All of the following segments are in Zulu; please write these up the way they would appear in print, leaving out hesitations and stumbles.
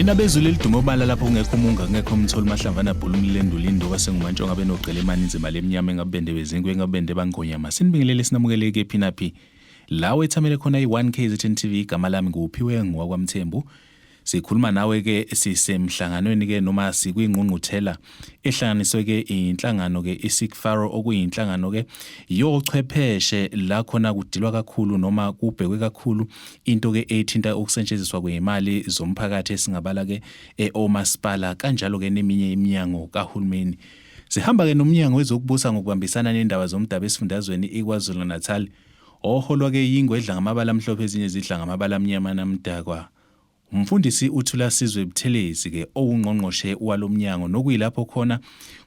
Lena bezulu elidumobala lapho kungekho umunga kungekho umtholi mahlamvana bhulu umlendo lindo kwasengumantsho ngabe nogqele emaninzi imali eminyama engabende bezinkwe engabende bangonyama sinibingelele sinamukeleke phinapi lawe ethamele khona i1 KZN TV igama lami nguphiwe ngwakwamthembu sikhuluma nawe ke sisemhlanganweni ke noma sikwingqungquthela ehlanganiswe ke inhlangano ke iSigFaro okuyinhlangano ke yochwepheshe la khona kudilwa kakhulu noma kubhekwe kakhulu into ke ethinta ukusetshenziswa kwezimali zomphakathi esingabala ke omasipala kanjalo ke neminye iminyango kahulumeni. Sihamba ke nomnyango wezokubusa ngokubambisana nendaba zomdaba esifundazweni iKwaZulu Natal oholwa ke yingwedla ngamabala amhlophe ezinye zidla ngamabala amnyama namdakwa. Umfundisi uThula Sizwe Buthelezi ke owungqongqoshe walomnyango nokuyilapho khona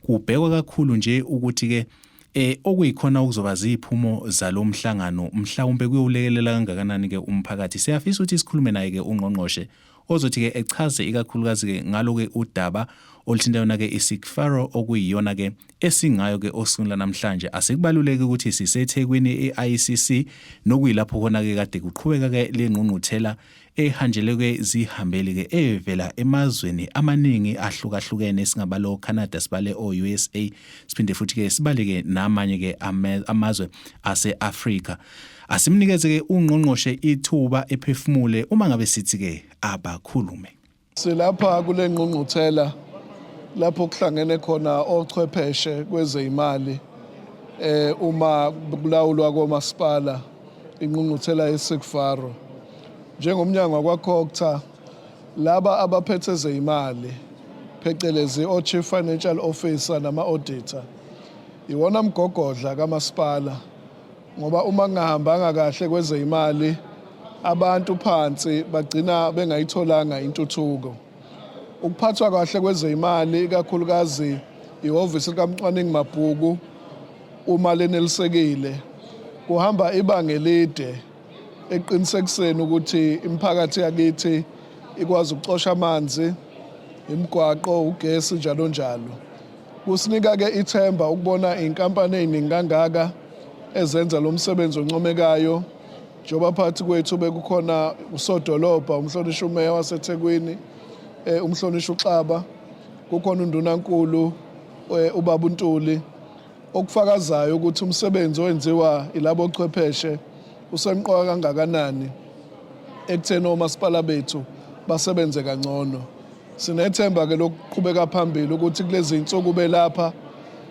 kubhekwa kakhulu nje ukuthi ke okuyikhona ukuzoba ziphumo zalomhlangano mhlawumbe kuyolekelela kangakanani ke umphakathi. Siyafisa ukuthi sikhulume naye ke ungqongqoshe ozothi ke echaze ikakhulukazi ke ngalo ke udaba oluthinta yona ke iSigFaro okuyiyona ke esingayo ke osukwini namhlanje. Asikubaluleke ukuthi siseThekwini eICC nokuyilapho khona ke kade kuqhubeka ke lengqungquthela ehanjele ke zihambele ke evela emazweni amaningi ahlukahlukene singabalo Canada sibale USA siphinde futhi ke sibaleke namanye ke amazwe aseAfrika. Asimnikeze ke ungqongqoshe ithuba ephefumule uma ngabe sithi ke abakhulume. Silapha kule ngqungquthela lapho kuhlangene khona ochwepheshe kwezeyimali uma kulawulwa komasipala ingqungquthela yeSigFaro. Njengomnyango wakwaKhokta laba abaphethe ezeyimali phecelezi o-Chief Financial Officer nama-Auditor iwona mgogodla kamasipala ngoba uma ngahambanga kahle kwezeyimali abantu phansi bagcina bengayitholanga intuthuko. Ukuphathwa kahle kwezeyimali ikakhulukazi ihhovisi likaMcwaningi Mabhuku uma lenelisekile kuhamba ibanga elide eqinisekiseni ukuthi imiphakathi yakithi ikwazi ukuxosha amanzi, imigwaqo, ugesi njalo njalo. Kusinika ke ithemba ukubona inkampani eziningi kangaka ezenza lo msebenzi oncomekayo njengoba phakathi kwethu bekukhona usodolobha umhlonishwa umeya waseThekwini umhlonishwa uXaba kukhona undunankulu ubaba uNtuli okufakazayo ukuthi umsebenzi owenziwa ilabo ochwepheshe usemqoka kangakanani ekutheni omasipala bethu basebenze kangcono. Sinethemba ke lokuqhubeka phambili ukuthi kulezi insuku belapha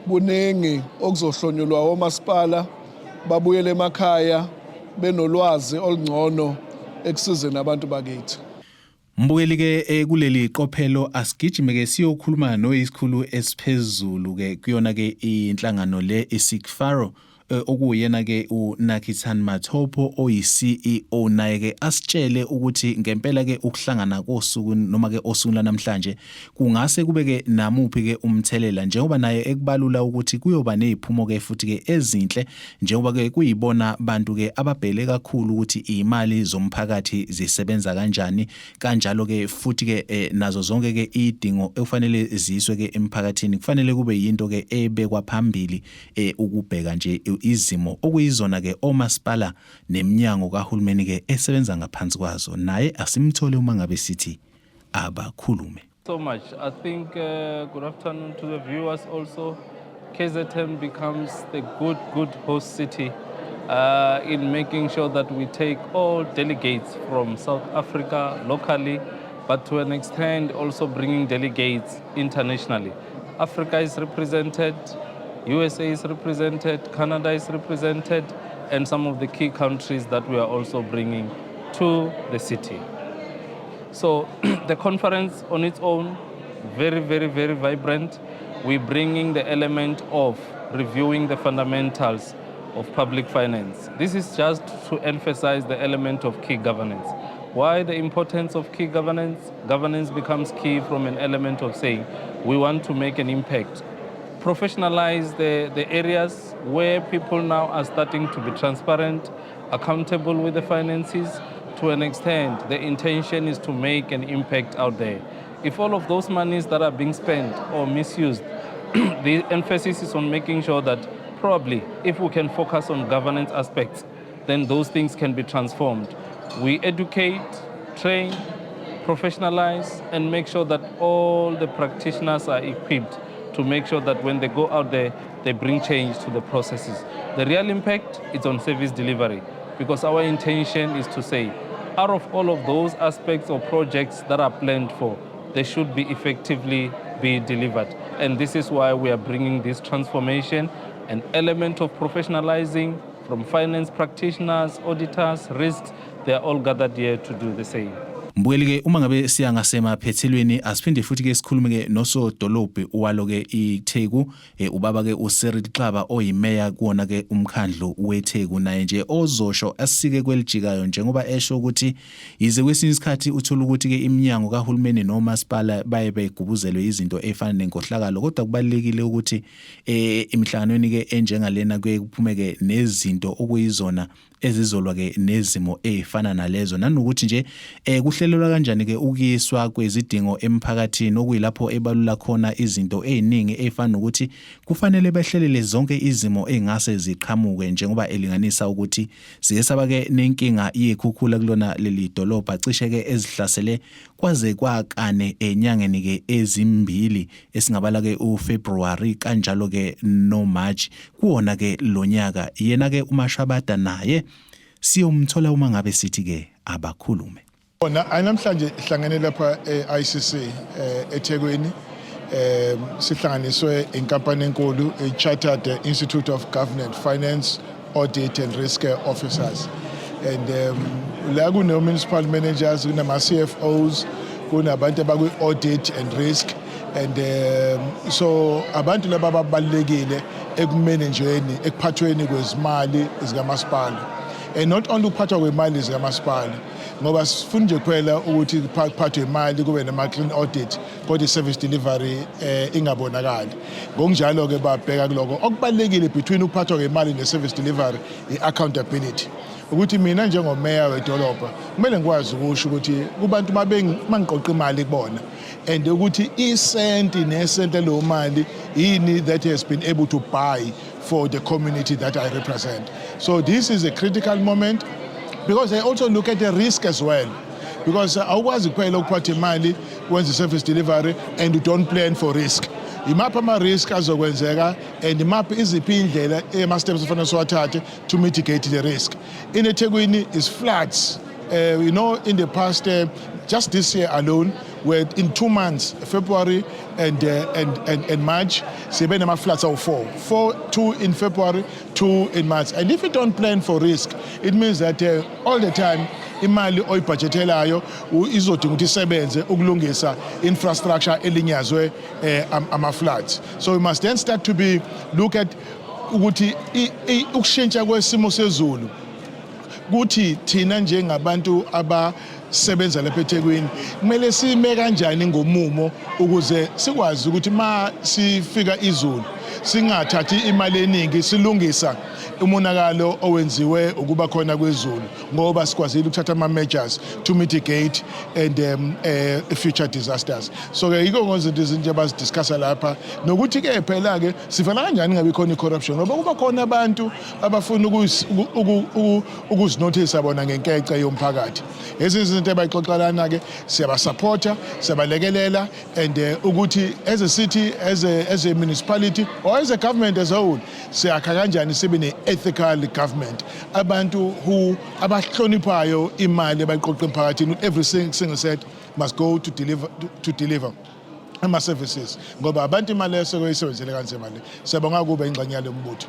kuningi okuzohlonyulwa omasipala babuyele emakhaya benolwazi olungcono ekusizeni abantu bakithi. Mbukeli ke kuleli qophelo asigijime ke siyokhuluma noyisikhulu esiphezulu ke kuyona ke inhlangano le iSigFaro okuyena ke uNakithan Mathopo oyiCEO naye ke asitshele ukuthi ngempela ke ukuhlangana kosuku noma ke osuku namhlanje kungase kube ke namuphi ke umthelela njengoba naye ekubalula ukuthi kuyoba neziphumo ke futhi ke ezinhle njengoba ke kuyibona bantu ke ababhele kakhulu ukuthi imali zomphakathi zisebenza kanjani kanjalo ke futhi ke nazo zonke ke idingo ekufanele ziswe ke emphakathini kufanele kube yinto ke ebekwa phambili ukubheka nje izimo okuyizona ke omasipala neminyango kahulumeni ke esebenza ngaphansi kwazo naye asimthole uma ngabe sithi abakhulume. So much. I think good afternoon to the viewers also. KZN becomes the good host city in making sure that we take all delegates from South Africa locally, but to an extent also bringing delegates internationally. Africa is represented, USA is represented, Canada is represented, and some of the key countries that we are also bringing to the city. So the conference on its own, very vibrant. We're bringing the element of reviewing the fundamentals of public finance. This is just to emphasize the element of key governance. Why the importance of key governance? Governance becomes key from an element of saying we want to make an impact. Professionalize the areas where people now are starting to be transparent, accountable with the finances. To an extent, the intention is to make an impact out there. If all of those monies that are being spent or misused, the emphasis is on making sure that probably if we can focus on governance aspects, then those things can be transformed. We educate, train, professionalize and make sure that all the practitioners are equipped to make sure that when they go out there, they bring change to the processes. The real impact is on service delivery, because our intention is to say, out of all of those aspects or projects that are planned for, they should be effectively be delivered. And this is why we are bringing this transformation, an element of professionalizing from finance practitioners, auditors, risks. They are all gathered here to do the same. Mbukeli-ke uma ngabe siya ngasemaphethelweni asiphinde futhi-ke sikhulume-ke nosodolobhe walo-ke iTheku ubaba-ke uCyril Xaba oyimeya kuwona-ke umkhandlu weTheku, naye nje ozosho asike kwelijikayo njengoba esho ukuthi yize kwesinye isikhathi uthola ukuthi-ke iminyango kahulumeni nomasipala baye begubuzelwe izinto efana nenkohlakalo, kodwa kubalulekile ukuthi emihlanganweni-ke enjengalena kuye kuphume-ke nezinto okuyizona ezizolwa-ke nezimo ezifana nalezo, nanokuthi nje kuhlelelwa kanjani-ke ukuyiswa kwezidingo emphakathini okuyilapho ebalula khona izinto eziningi ezifana nokuthi kufanele behlelele zonke izimo ezingase ziqhamuke, njengoba elinganisa ukuthi sike saba-ke nenkinga yekhukhula kulona leli dolobha cishe-ke ezihlasele kwaze kwakane enyangeni-ke ezimbili esingabala-ke uFebruary kanjalo-ke noMarch kuwona-ke lonyaka. Yena-ke uMashabada naye siyomthola uma ngabe sithi-ke abakhulume. Namhlanje sihlangene lapha e-ICC eThekwini, sihlanganiswe inkampani enkulu i-Chartered Institute of Government Finance Audit and Risk Officers, and la municipal managers, kunama-CFOs, kunabantu abakwi-audit and risk, and so abantu laba babalulekile ekumanejweni, ekuphathweni kwezimali zikamasipala, and not only ukuphathwa kwemali zikamasipala ngoba sifuna nje kuphela ukuthi kuphathwe imali kube nama-clean audit kodwa i-service delivery ingabonakali. Ngokunjalo-ke babheka kuloko okubalulekile between ukuphathwa kwemali ne-service delivery i-accountability, ukuthi mina njengomeya wedolobha kumele ngikwazi ukusho ukuthi kubantu mangiqoqa imali kubona, and ukuthi isenti nesenti leyo mali yini that has been able to buy for the community that I represent. So this is a critical moment, because I also look at the risk as well, because awukwazi kuphela ukuphatha imali wenza service delivery and you don't plan for risk. Imaphi ama-risk azokwenzeka and imaphi iziphi indlela ama-steps ofanele siwathathe to mitigate the risk. In eThekwini is floods. In the past, just this year alone, where in 2 months, February and March, sibe nama-floods of 2 in February, 2 in March. And if you don't plan for risk, it means that all the time, imali oyibhajethelayo izodinga ukuthi isebenze ukulungisa infrastructure elinyazwe ama-floods. So we must then start to look at ukuthi ukushintsha kwesimo sezulu, kuthi thina njengabantu abasebenza lapha eThekwini kumele sime kanjani ngomumo ukuze sikwazi ukuthi ma sifika izulu singathathi imali eningi silungisa umonakalo owenziwe ukuba khona kwezulu, ngoba sikwazile ukuthatha ama-measures to mitigate and future disasters. So ke yiko ngonzinto izinto abazidiscussa lapha, nokuthi-ke phela-ke sivela kanjani ngabe khona i-corruption, ngoba kuba khona abantu abafuna ukuzinothisa bona ngenkece yomphakathi. Ezinye izinto abayixoxelana-ke siyabasupporta, siyabalekelela, and ukuthi as a city, as a municipality or as a government as a whole, siyakha kanjani sibe ne-ethical government, abantu who abahloniphayo imali abayiqoqa emphakathini. Every single set must go to deliver ama-services, ngoba abantu imali esekoyisebenzele kanzima le siyabonga kube ingxenye yalo mbutho.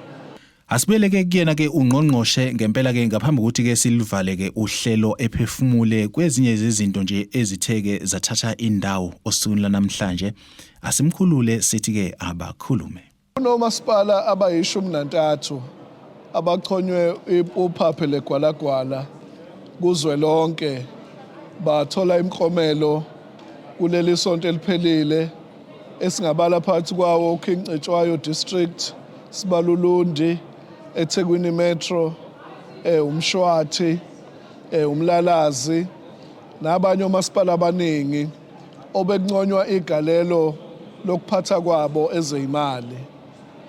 Asibeleke kuyena-ke ungqongqoshe ngempela-ke ngaphambi kokuthi-ke silivale-ke uhlelo ephefumule kwezinye zezinto nje ezitheke zathatha indawo osukwini lanamhlanje, asimkhulule sithi-ke abakhulume. Unomasipala abayi-13 abachonywe uphaphe legwalagwala kuzwelonke bathola imiklomelo kuleli sonto eliphelile, esingabala phakathi kwawo uKing Cetshwayo District, Sibalulundi, eThekwini Metro, uMshwathi, uMlalazi nabanye omasipala abaningi obekunconywa igalelo lokuphatha kwabo ezeyimali,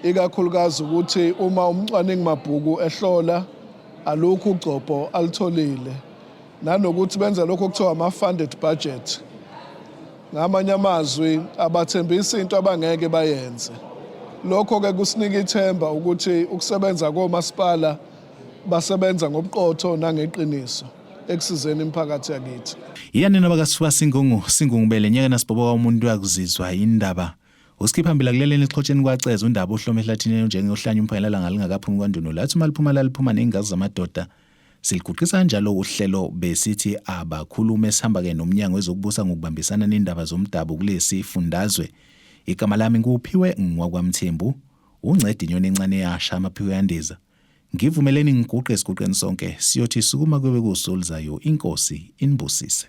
ikakhulukazi ukuthi uma umcwaningi mabhuku ehlola alukho ugcopho alitholile. nanokuthi benze lokho okuthiwa ama-funded budget. Ngamanye amazwi abathembisa into abangeke bayenze. Lokho-ke kusinika ithemba ukuthi ukusebenza komasipala basebenza ngobuqotho nangeqiniso ekusizeni imiphakathi yakithi. Iyanena bakasuka Singungubele nyaka nasiboba umuntu yakuzizwa indaba. Usikhipha phambili kuleleni ixhoxeni kwaceza undaba uhlome ehlathini njengeyohlanya umphanyela ngalingakaphumi kwanduno lathi maliphuma laliphuma nengazi zamadoda. Siliguqisa kanjalo uhlelo besithi abakhulume sihamba ke nomnyango wezokubusa ngokubambisana nendaba zomdabu kulesi fundazwe. Igama lami nguphiwe ngwakwamthembu uncedi inyoni encane yasha amaphiwe yandiza. Ngivumeleni ngiguqe isiguqeni sonke siyothi sukuma kube kusolizayo inkosi inibusise.